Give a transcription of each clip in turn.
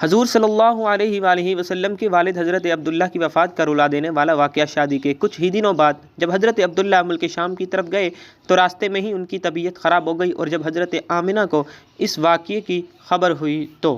حضور صلی اللہ علیہ وآلہ وسلم کے والد حضرت عبداللہ کی وفات کا رلا دینے والا واقعہ شادی کے کچھ ہی دنوں بعد جب حضرت عبداللہ ملک شام کی طرف گئے تو راستے میں ہی ان کی طبیعت خراب ہو گئی، اور جب حضرت آمنہ کو اس واقعے کی خبر ہوئی تو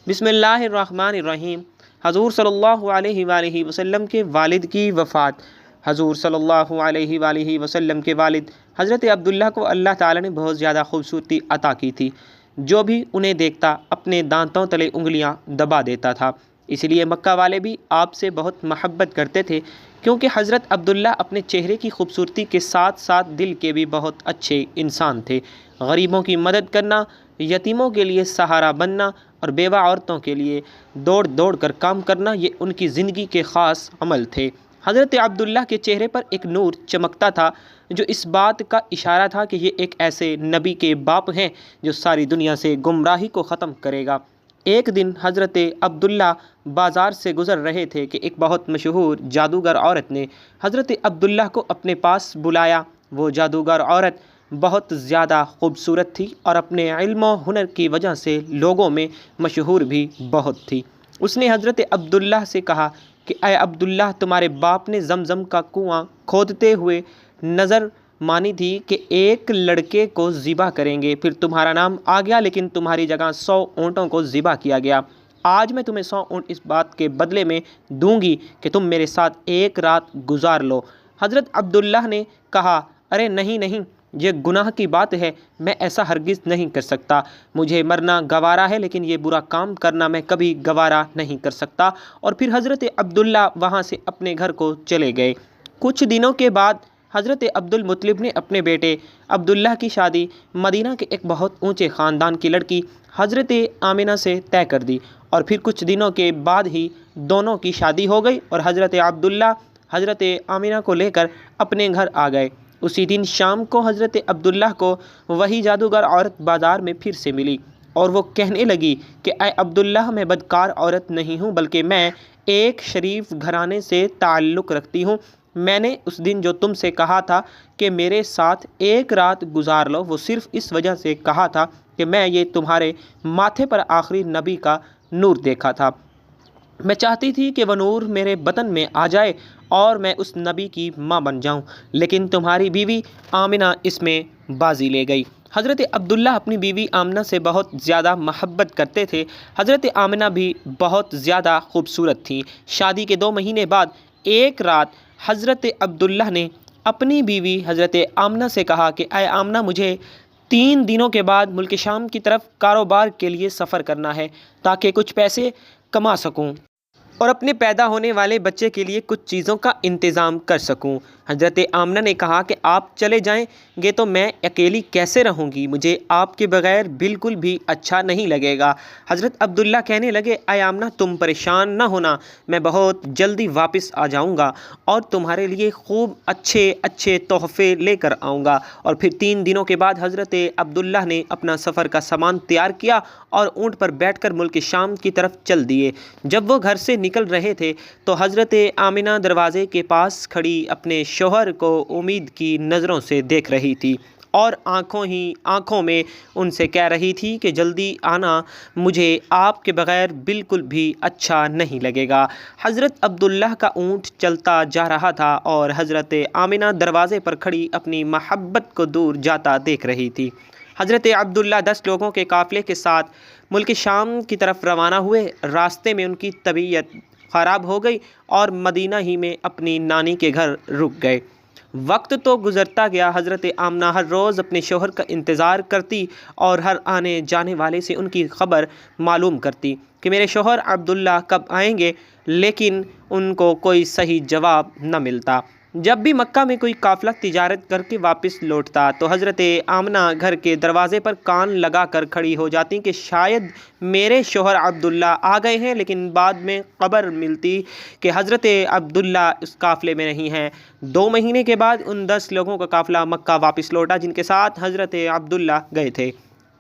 بسم اللہ الرحمن الرحیم حضور صلی اللہ علیہ وآلہ وسلم کے والد کی وفات۔ حضور صلی اللہ علیہ وآلہ وسلم کے والد حضرت عبداللہ کو اللہ تعالیٰ نے بہت زیادہ خوبصورتی عطا کی تھی، جو بھی انہیں دیکھتا اپنے دانتوں تلے انگلیاں دبا دیتا تھا۔ اس لیے مکہ والے بھی آپ سے بہت محبت کرتے تھے، کیونکہ حضرت عبداللہ اپنے چہرے کی خوبصورتی کے ساتھ ساتھ دل کے بھی بہت اچھے انسان تھے۔ غریبوں کی مدد کرنا، یتیموں کے لیے سہارا بننا اور بیوہ عورتوں کے لیے دوڑ دوڑ کر کام کرنا، یہ ان کی زندگی کے خاص عمل تھے۔ حضرت عبداللہ کے چہرے پر ایک نور چمکتا تھا جو اس بات کا اشارہ تھا کہ یہ ایک ایسے نبی کے باپ ہیں جو ساری دنیا سے گمراہی کو ختم کرے گا۔ ایک دن حضرت عبداللہ بازار سے گزر رہے تھے کہ ایک بہت مشہور جادوگر عورت نے حضرت عبداللہ کو اپنے پاس بلایا۔ وہ جادوگر عورت بہت زیادہ خوبصورت تھی اور اپنے علم و ہنر کی وجہ سے لوگوں میں مشہور بھی بہت تھی۔ اس نے حضرت عبداللہ سے کہا کہ اے عبداللہ، تمہارے باپ نے زمزم کا کنواں کھودتے ہوئے نظر مانی تھی کہ ایک لڑکے کو ذبح کریں گے، پھر تمہارا نام آ گیا لیکن تمہاری جگہ 100 اونٹوں کو ذبح کیا گیا۔ آج میں تمہیں 100 اونٹ اس بات کے بدلے میں دوں گی کہ تم میرے ساتھ ایک رات گزار لو۔ حضرت عبداللہ نے کہا ارے نہیں نہیں، یہ گناہ کی بات ہے، میں ایسا ہرگز نہیں کر سکتا۔ مجھے مرنا گوارا ہے لیکن یہ برا کام کرنا میں کبھی گوارا نہیں کر سکتا۔ اور پھر حضرت عبداللہ وہاں سے اپنے گھر کو چلے گئے۔ کچھ دنوں کے بعد حضرت عبد المطلب نے اپنے بیٹے عبداللہ کی شادی مدینہ کے ایک بہت اونچے خاندان کی لڑکی حضرت آمنہ سے طے کر دی، اور پھر کچھ دنوں کے بعد ہی دونوں کی شادی ہو گئی اور حضرت عبداللہ حضرت آمنہ کو لے کر اپنے گھر آ گئے۔ اسی دن شام کو حضرت عبداللہ کو وہی جادوگر عورت بازار میں پھر سے ملی، اور وہ کہنے لگی کہ اے عبداللہ، میں بدکار عورت نہیں ہوں بلکہ میں ایک شریف گھرانے سے تعلق رکھتی ہوں۔ میں نے اس دن جو تم سے کہا تھا کہ میرے ساتھ ایک رات گزار لو، وہ صرف اس وجہ سے کہا تھا کہ میں یہ تمہارے ماتھے پر آخری نبی کا نور دیکھا تھا۔ میں چاہتی تھی کہ وہ نور میرے بدن میں آ جائے اور میں اس نبی کی ماں بن جاؤں، لیکن تمہاری بیوی آمنہ اس میں بازی لے گئی۔ حضرت عبداللہ اپنی بیوی آمنہ سے بہت زیادہ محبت کرتے تھے۔ حضرت آمنہ بھی بہت زیادہ خوبصورت تھیں۔ شادی کے 2 مہینے بعد ایک رات حضرت عبداللہ نے اپنی بیوی حضرت آمنہ سے کہا کہ اے آمنہ، مجھے 3 دنوں کے بعد ملک شام کی طرف کاروبار کے لیے سفر کرنا ہے تاکہ کچھ پیسے کما سکوں اور اپنے پیدا ہونے والے بچے کے لیے کچھ چیزوں کا انتظام کر سکوں۔ حضرت آمنہ نے کہا کہ آپ چلے جائیں گے تو میں اکیلی کیسے رہوں گی؟ مجھے آپ کے بغیر بالکل بھی اچھا نہیں لگے گا۔ حضرت عبداللہ کہنے لگے اے آمنہ، تم پریشان نہ ہونا، میں بہت جلدی واپس آ جاؤں گا اور تمہارے لیے خوب اچھے اچھے تحفے لے کر آؤں گا۔ اور پھر 3 دنوں کے بعد حضرت عبداللہ نے اپنا سفر کا سامان تیار کیا اور اونٹ پر بیٹھ کر ملک شام کی طرف چل دیے۔ جب وہ گھر سے نکل رہے تھے تو حضرت آمنہ دروازے کے پاس کھڑی اپنے شوہر کو امید کی نظروں سے دیکھ رہی تھی اور آنکھوں میں ان سے کہہ رہی تھی کہ جلدی آنا، مجھے آپ کے بغیر بالکل بھی اچھا نہیں لگے گا۔ حضرت عبداللہ کا اونٹ چلتا جا رہا تھا اور حضرت آمنہ دروازے پر کھڑی اپنی محبت کو دور جاتا دیکھ رہی تھی۔ حضرت عبداللہ 10 لوگوں کے قافلے کے ساتھ ملک شام کی طرف روانہ ہوئے۔ راستے میں ان کی طبیعت خراب ہو گئی اور مدینہ ہی میں اپنی نانی کے گھر رک گئے۔ وقت تو گزرتا گیا۔ حضرت آمنہ ہر روز اپنے شوہر کا انتظار کرتی اور ہر آنے جانے والے سے ان کی خبر معلوم کرتی کہ میرے شوہر عبداللہ کب آئیں گے، لیکن ان کو کوئی صحیح جواب نہ ملتا۔ جب بھی مکہ میں کوئی قافلہ تجارت کر کے واپس لوٹتا تو حضرت آمنہ گھر کے دروازے پر کان لگا کر کھڑی ہو جاتی کہ شاید میرے شوہر عبداللہ آ گئے ہیں، لیکن بعد میں خبر ملتی کہ حضرت عبداللہ اس قافلے میں نہیں ہیں۔ 2 مہینے کے بعد ان 10 لوگوں کا قافلہ مکہ واپس لوٹا جن کے ساتھ حضرت عبداللہ گئے تھے۔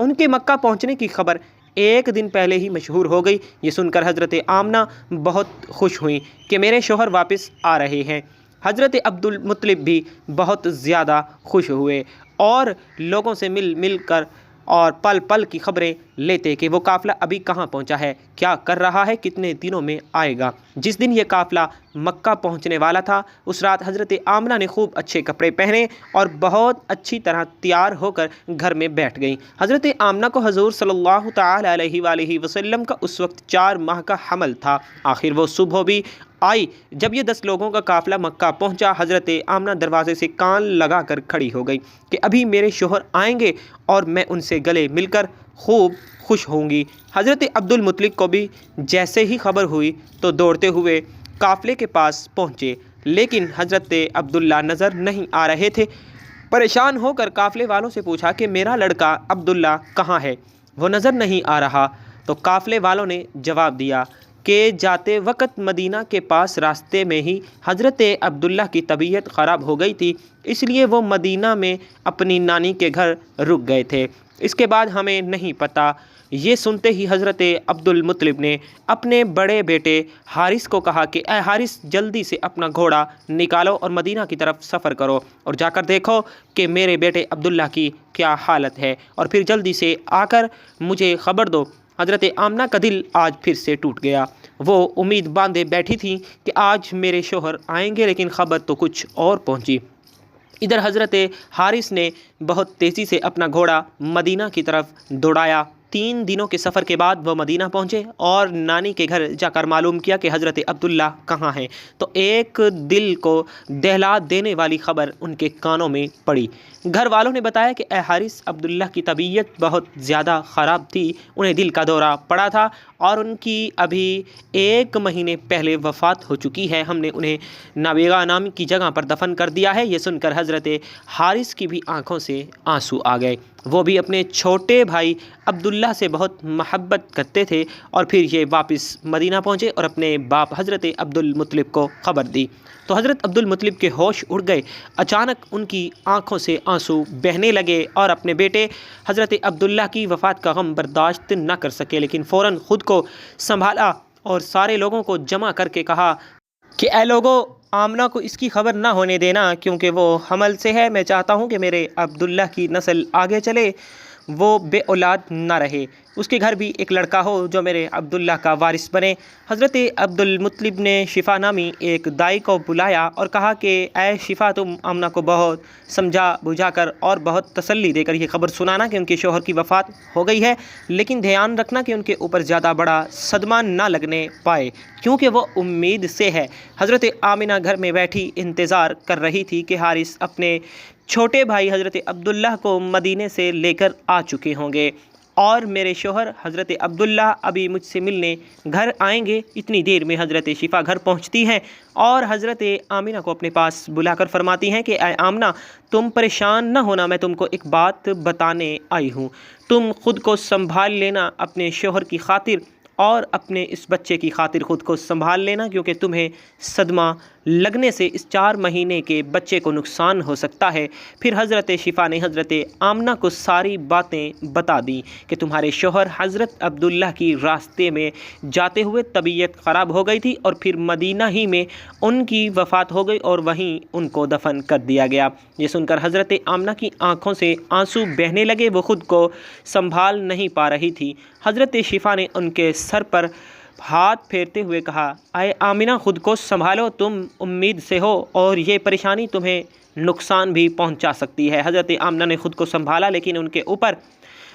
ان کے مکہ پہنچنے کی خبر ایک دن پہلے ہی مشہور ہو گئی۔ یہ سن کر حضرت آمنہ بہت خوش ہوئیں کہ میرے شوہر واپس آ رہے ہیں۔ حضرت عبد المطلب بھی بہت زیادہ خوش ہوئے اور لوگوں سے مل کر اور پل پل کی خبریں لیتے کہ وہ قافلہ ابھی کہاں پہنچا ہے، کیا کر رہا ہے، کتنے دنوں میں آئے گا۔ جس دن یہ قافلہ مکہ پہنچنے والا تھا اس رات حضرت آمنہ نے خوب اچھے کپڑے پہنے اور بہت اچھی طرح تیار ہو کر گھر میں بیٹھ گئیں۔ حضرت آمنہ کو حضور صلی اللہ تعالی علیہ وآلہ وسلم کا اس وقت 4 ماہ کا حمل تھا۔ آخر وہ صبح بھی آئی۔ جب یہ 10 لوگوں کا قافلہ مکہ پہنچا، حضرت آمنہ دروازے سے کان لگا کر کھڑی ہو گئی کہ ابھی میرے شوہر آئیں گے اور میں ان سے گلے مل کر خوب خوش ہوں گی۔ حضرت عبد المطلب کو بھی جیسے ہی خبر ہوئی تو دوڑتے ہوئے قافلے کے پاس پہنچے، لیکن حضرت عبداللہ نظر نہیں آ رہے تھے۔ پریشان ہو کر قافلے والوں سے پوچھا کہ میرا لڑکا عبداللہ کہاں ہے، وہ نظر نہیں آ رہا۔ تو قافلے والوں نے جواب دیا کہ جاتے وقت مدینہ کے پاس راستے میں ہی حضرت عبداللہ کی طبیعت خراب ہو گئی تھی، اس لیے وہ مدینہ میں اپنی نانی کے گھر رک گئے تھے، اس کے بعد ہمیں نہیں پتہ۔ یہ سنتے ہی حضرت عبد المطلب نے اپنے بڑے بیٹے حارث کو کہا کہ اے حارث، جلدی سے اپنا گھوڑا نکالو اور مدینہ کی طرف سفر کرو اور جا کر دیکھو کہ میرے بیٹے عبداللہ کی کیا حالت ہے، اور پھر جلدی سے آ کر مجھے خبر دو۔ حضرت آمنہ کا دل آج پھر سے ٹوٹ گیا۔ وہ امید باندھے بیٹھی تھیں کہ آج میرے شوہر آئیں گے، لیکن خبر تو کچھ اور پہنچی۔ ادھر حضرت حارث نے بہت تیزی سے اپنا گھوڑا مدینہ کی طرف دوڑایا۔ 3 دنوں کے سفر کے بعد وہ مدینہ پہنچے اور نانی کے گھر جا کر معلوم کیا کہ حضرت عبداللہ کہاں ہیں، تو ایک دل کو دہلا دینے والی خبر ان کے کانوں میں پڑی۔ گھر والوں نے بتایا کہ اے حارث، عبداللہ کی طبیعت بہت زیادہ خراب تھی، انہیں دل کا دورہ پڑا تھا اور ان کی ابھی 1 مہینے پہلے وفات ہو چکی ہے، ہم نے انہیں نابغہ نام کی جگہ پر دفن کر دیا ہے۔ یہ سن کر حضرت حارث کی بھی آنکھوں سے آنسو آ گئے۔ وہ بھی اپنے چھوٹے بھائی عبداللہ سے بہت محبت کرتے تھے، اور پھر یہ واپس مدینہ پہنچے اور اپنے باپ حضرت عبد المطلب کو خبر دی۔ تو حضرت عبد المطلب کے ہوش اڑ گئے، اچانک ان کی آنکھوں سے آنسو بہنے لگے اور اپنے بیٹے حضرت عبداللہ کی وفات کا غم برداشت نہ کر سکے، لیکن فوراً خود کو سنبھالا اور سارے لوگوں کو جمع کر کے کہا کہ اے لوگوں، آمنہ کو اس کی خبر نہ ہونے دینا، کیونکہ وہ حمل سے ہے۔ میں چاہتا ہوں کہ میرے عبداللہ کی نسل آگے چلے، وہ بے اولاد نہ رہے، اس کے گھر بھی ایک لڑکا ہو جو میرے عبداللہ کا وارث بنے۔ حضرت عبد المطلب نے شفا نامی ایک دائی کو بلایا اور کہا کہ اے شفا، تم آمنہ کو بہت سمجھا بجھا کر اور بہت تسلی دے کر یہ خبر سنانا کہ ان کے شوہر کی وفات ہو گئی ہے، لیکن دھیان رکھنا کہ ان کے اوپر زیادہ بڑا صدمہ نہ لگنے پائے، کیونکہ وہ امید سے ہے۔ حضرت آمنہ گھر میں بیٹھی انتظار کر رہی تھی کہ حارث اپنے چھوٹے بھائی حضرت عبداللہ کو مدینے سے لے کر آ چکے ہوں گے اور میرے شوہر حضرت عبداللہ ابھی مجھ سے ملنے گھر آئیں گے۔ اتنی دیر میں حضرت شفا گھر پہنچتی ہیں اور حضرت آمنہ کو اپنے پاس بلا کر فرماتی ہیں کہ اے آمنہ، تم پریشان نہ ہونا، میں تم کو ایک بات بتانے آئی ہوں، تم خود کو سنبھال لینا، اپنے شوہر کی خاطر اور اپنے اس بچے کی خاطر خود کو سنبھال لینا، کیونکہ تمہیں صدمہ لگنے سے اس 4 مہینے کے بچے کو نقصان ہو سکتا ہے۔ پھر حضرت شفا نے حضرت آمنہ کو ساری باتیں بتا دیں کہ تمہارے شوہر حضرت عبداللہ کی راستے میں جاتے ہوئے طبیعت خراب ہو گئی تھی اور پھر مدینہ ہی میں ان کی وفات ہو گئی اور وہیں ان کو دفن کر دیا گیا۔ یہ سن کر حضرت آمنہ کی آنکھوں سے آنسو بہنے لگے، وہ خود کو سنبھال نہیں پا رہی تھی۔ حضرت شفا نے ان کے سر پر ہاتھ پھیرتے ہوئے کہا، اے آمنہ، خود کو سنبھالو، تم امید سے ہو اور یہ پریشانی تمہیں نقصان بھی پہنچا سکتی ہے۔ حضرت آمنہ نے خود کو سنبھالا، لیکن ان کے اوپر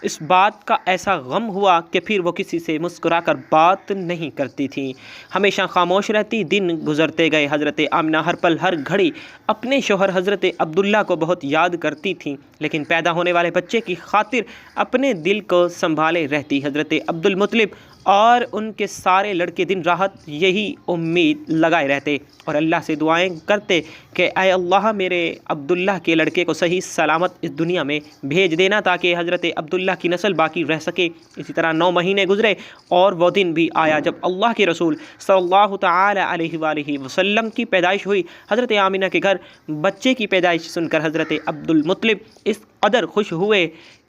اس بات کا ایسا غم ہوا کہ پھر وہ کسی سے مسکرا کر بات نہیں کرتی تھیں، ہمیشہ خاموش رہتی۔ دن گزرتے گئے، حضرت آمنہ ہر پل ہر گھڑی اپنے شوہر حضرت عبداللہ کو بہت یاد کرتی تھیں، لیکن پیدا ہونے والے بچے کی خاطر اپنے دل کو سنبھالے رہتی۔ حضرت عبد المطلب اور ان کے سارے لڑکے دن رات یہی امید لگائے رہتے اور اللہ سے دعائیں کرتے کہ اے اللہ، میرے عبداللہ کے لڑکے کو صحیح سلامت اس دنیا میں بھیج دینا تاکہ حضرت عبداللہ کی نسل باقی رہ سکے۔ اسی طرح 9 مہینے گزرے اور وہ دن بھی آیا جب اللہ کے رسول صلی اللہ تعالی علیہ وآلہ وسلم کی پیدائش ہوئی۔ حضرت آمنہ کے گھر بچے کی پیدائش سن کر حضرت عبد المطلب اس قدر خوش ہوئے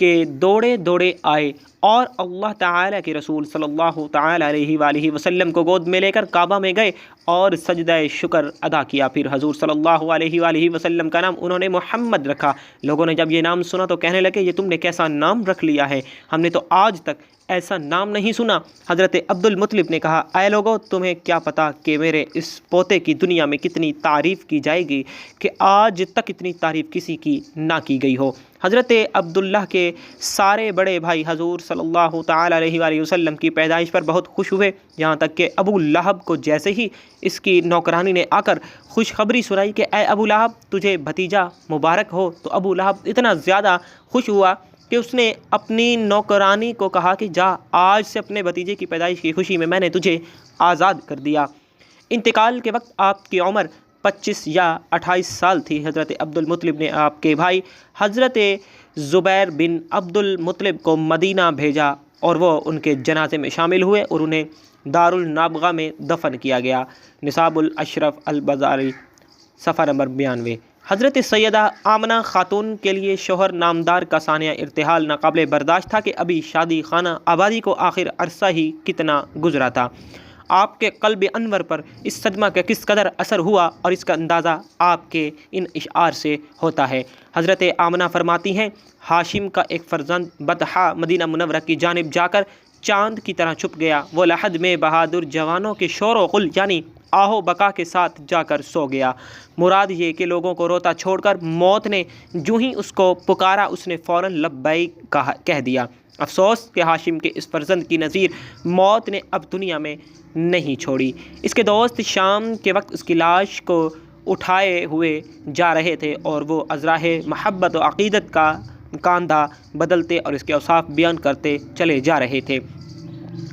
کہ دوڑے دوڑے آئے اور اللہ تعالیٰ کے رسول صلی اللہ تعالیٰ علیہ وآلہ وسلم کو گود میں لے کر کعبہ میں گئے اور سجدہ شکر ادا کیا۔ پھر حضور صلی اللہ علیہ وآلہ وسلم کا نام انہوں نے محمد رکھا۔ لوگوں نے جب یہ نام سنا تو کہنے لگے یہ تم نے کیسا نام رکھ لیا ہے، ہم نے تو آج تک ایسا نام نہیں سنا۔ حضرت عبد المطلب نے کہا اے لوگو تمہیں کیا پتہ کہ میرے اس پوتے کی دنیا میں کتنی تعریف کی جائے گی کہ آج تک اتنی تعریف کسی کی نہ کی گئی ہو۔ حضرت عبداللہ کے سارے بڑے بھائی حضور صلی اللہ تعالیٰ علیہ وآلہ وسلم کی پیدائش پر بہت خوش ہوئے، یہاں تک کہ ابو لہب کو جیسے ہی اس کی نوکرانی نے آ کر خوشخبری سنائی کہ اے ابو لہب تجھے بھتیجا مبارک ہو، تو ابو لہب اتنا زیادہ خوش ہوا کہ اس نے اپنی نوکرانی کو کہا کہ جا آج سے اپنے بھتیجے کی پیدائش کی خوشی میں نے تجھے آزاد کر دیا۔ انتقال کے وقت آپ کی عمر 25 یا 28 سال تھی۔ حضرت عبد المطلب نے آپ کے بھائی حضرت زبیر بن عبد المطلب کو مدینہ بھیجا اور وہ ان کے جنازے میں شامل ہوئے اور انہیں دارالنابغہ میں دفن کیا گیا۔ نصاب الاشرف البزاری صفحہ نمبر 92۔ حضرت سیدہ آمنہ خاتون کے لیے شوہر نامدار کا سانحہ ارتحال ناقابل برداشت تھا کہ ابھی شادی خانہ آبادی کو آخر عرصہ ہی کتنا گزرا تھا۔ آپ کے قلب انور پر اس صدمہ کا کس قدر اثر ہوا اور اس کا اندازہ آپ کے ان اشعار سے ہوتا ہے۔ حضرت آمنہ فرماتی ہیں ہاشم کا ایک فرزند بطحہ مدینہ منورہ کی جانب جا کر چاند کی طرح چھپ گیا، وہ لحد میں بہادر جوانوں کے شور و غل یعنی آہو بکا کے ساتھ جا کر سو گیا۔ مراد یہ کہ لوگوں کو روتا چھوڑ کر موت نے جو ہی اس کو پکارا اس نے فوراً لبیک کہہ دیا۔ افسوس کہ ہاشم کے اس فرزند کی نظیر موت نے اب دنیا میں نہیں چھوڑی۔ اس کے دوست شام کے وقت اس کی لاش کو اٹھائے ہوئے جا رہے تھے اور وہ ازراہ محبت و عقیدت کا کاندھا بدلتے اور اس کے اوصاف بیان کرتے چلے جا رہے تھے۔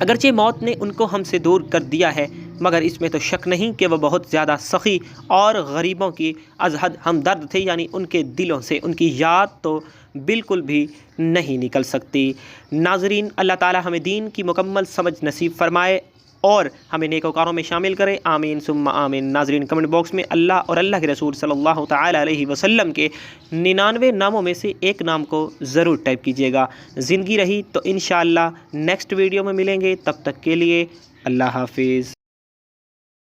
اگرچہ موت نے ان کو ہم سے دور کر دیا ہے مگر اس میں تو شک نہیں کہ وہ بہت زیادہ سخی اور غریبوں کی از حد ہمدرد تھے، یعنی ان کے دلوں سے ان کی یاد تو بالکل بھی نہیں نکل سکتی۔ ناظرین، اللہ تعالی ہمیں دین کی مکمل سمجھ نصیب فرمائے اور ہمیں نیکوکاروں میں شامل کرے، آمین ثم آمین۔ ناظرین، کمنٹ باکس میں اللہ اور اللہ کے رسول صلی اللہ تعالی علیہ وسلم کے 99 ناموں میں سے ایک نام کو ضرور ٹائپ کیجیے گا۔ زندگی رہی تو انشاءاللہ نیکسٹ ویڈیو میں ملیں گے، تب تک کے لیے اللہ حافظ۔